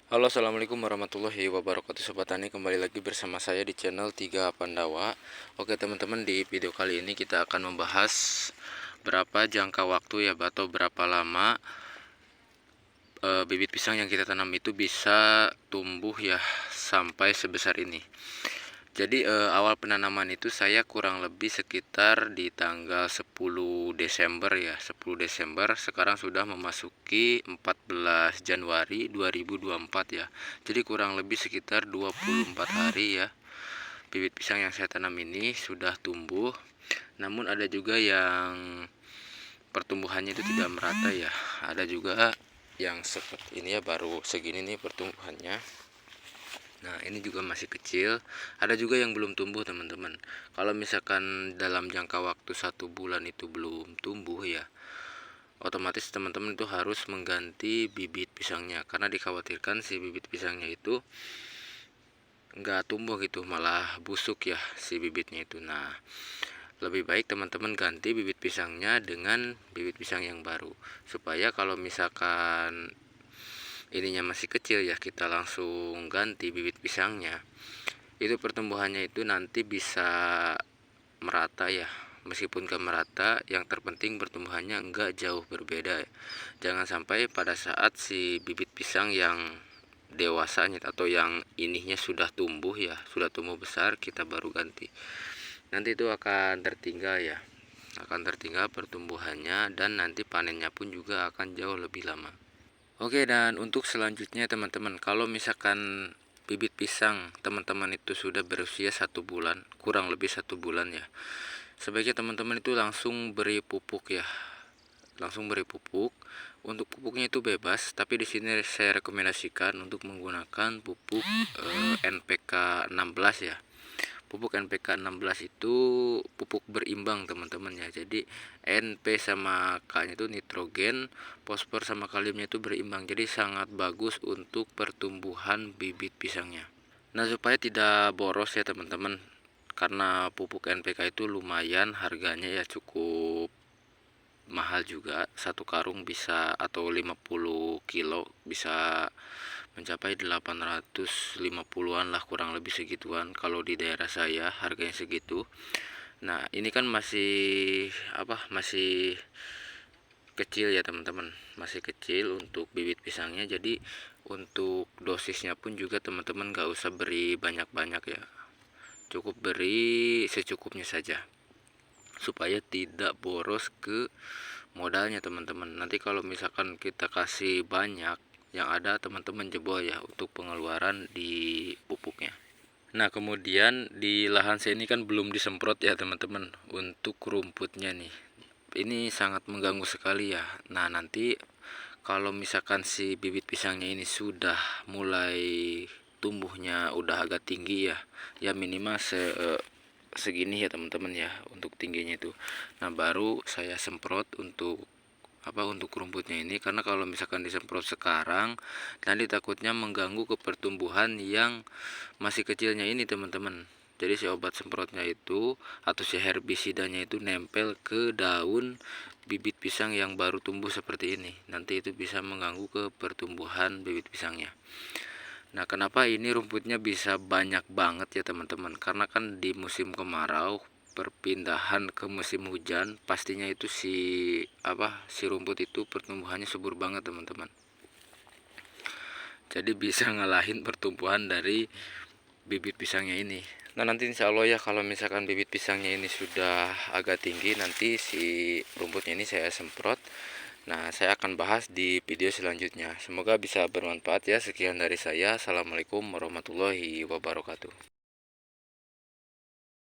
Halo, assalamualaikum warahmatullahi wabarakatuh. Sobat Tani, kembali lagi bersama saya di channel 3 Pandawa. Oke teman-teman, di video kali ini kita akan membahas berapa jangka waktu ya, atau berapa lama bibit pisang yang kita tanam itu bisa tumbuh ya sampai sebesar ini. Jadi awal penanaman itu saya kurang lebih sekitar di tanggal 10 Desember ya, 10 Desember. Sekarang sudah memasuki 14 Januari 2024 ya. Jadi kurang lebih sekitar 24 hari ya. Bibit pisang yang saya tanam ini sudah tumbuh. Namun ada juga yang pertumbuhannya itu tidak merata ya. Ada juga yang seperti ini ya, baru segini nih pertumbuhannya. Nah, ini juga masih kecil. Ada juga yang belum tumbuh teman-teman. Kalau misalkan dalam jangka waktu 1 bulan itu belum tumbuh ya, otomatis teman-teman itu harus mengganti bibit pisangnya, karena dikhawatirkan si bibit pisangnya itu nggak tumbuh gitu, malah busuk ya si bibitnya itu. Nah, lebih baik teman-teman ganti bibit pisangnya dengan bibit pisang yang baru, supaya kalau misalkan ininya masih kecil ya, kita langsung ganti bibit pisangnya, itu pertumbuhannya itu nanti bisa merata ya. Meskipun gak merata, yang terpenting pertumbuhannya enggak jauh berbeda. Jangan sampai pada saat si bibit pisang yang dewasanya atau yang inihnya sudah tumbuh ya, sudah tumbuh besar, kita baru ganti. Nanti itu akan tertinggal ya, akan tertinggal pertumbuhannya, dan nanti panennya pun juga akan jauh lebih lama. Oke, dan untuk selanjutnya teman-teman, kalau misalkan bibit pisang teman-teman itu sudah berusia 1 bulan, kurang lebih 1 bulan ya, sebaiknya teman-teman itu langsung beri pupuk ya, langsung beri pupuk. Untuk pupuknya itu bebas, tapi di sini saya rekomendasikan untuk menggunakan pupuk NPK 16 ya. Pupuk NPK 16 itu pupuk berimbang teman-teman ya. Jadi NP sama K nya itu nitrogen, fosfor sama kaliumnya itu berimbang. Jadi sangat bagus untuk pertumbuhan bibit pisangnya. Nah, supaya tidak boros ya teman-teman, karena pupuk NPK itu lumayan harganya ya, cukup mahal juga. Satu karung bisa, atau 50 kilo bisa mencapai 850-an lah, kurang lebih segituan kalau di daerah saya harganya segitu. Nah, ini kan masih masih kecil ya teman-teman, masih kecil untuk bibit pisangnya. Jadi untuk dosisnya pun juga teman-teman gak usah beri banyak-banyak ya, cukup beri secukupnya saja, supaya tidak boros ke modalnya teman-teman. Nanti kalau misalkan kita kasih banyak, yang ada teman-teman jebol ya untuk pengeluaran di pupuknya. Nah, kemudian di lahan saya ini kan belum disemprot ya teman-teman untuk rumputnya nih. Ini sangat mengganggu sekali ya. Nah, nanti kalau misalkan si bibit pisangnya ini sudah mulai tumbuhnya udah agak tinggi ya, ya minimal segini ya teman-teman ya untuk tingginya itu. Nah, baru saya semprot untuk untuk rumputnya ini, karena kalau misalkan disemprot sekarang nanti takutnya mengganggu ke pertumbuhan yang masih kecilnya ini teman-teman. Jadi si obat semprotnya itu atau si herbisidanya itu nempel ke daun bibit pisang yang baru tumbuh seperti ini. Nanti itu bisa mengganggu ke pertumbuhan bibit pisangnya. Nah, kenapa ini rumputnya bisa banyak banget ya teman-teman? Karena kan di musim kemarau perpindahan ke musim hujan, pastinya itu si rumput itu pertumbuhannya subur banget teman-teman. Jadi bisa ngalahin pertumbuhan dari bibit pisangnya ini. Nah, nanti insya Allah ya, kalau misalkan bibit pisangnya ini sudah agak tinggi, nanti si rumputnya ini saya semprot. Nah, saya akan bahas di video selanjutnya. Semoga bisa bermanfaat ya. Sekian dari saya. Assalamualaikum warahmatullahi wabarakatuh.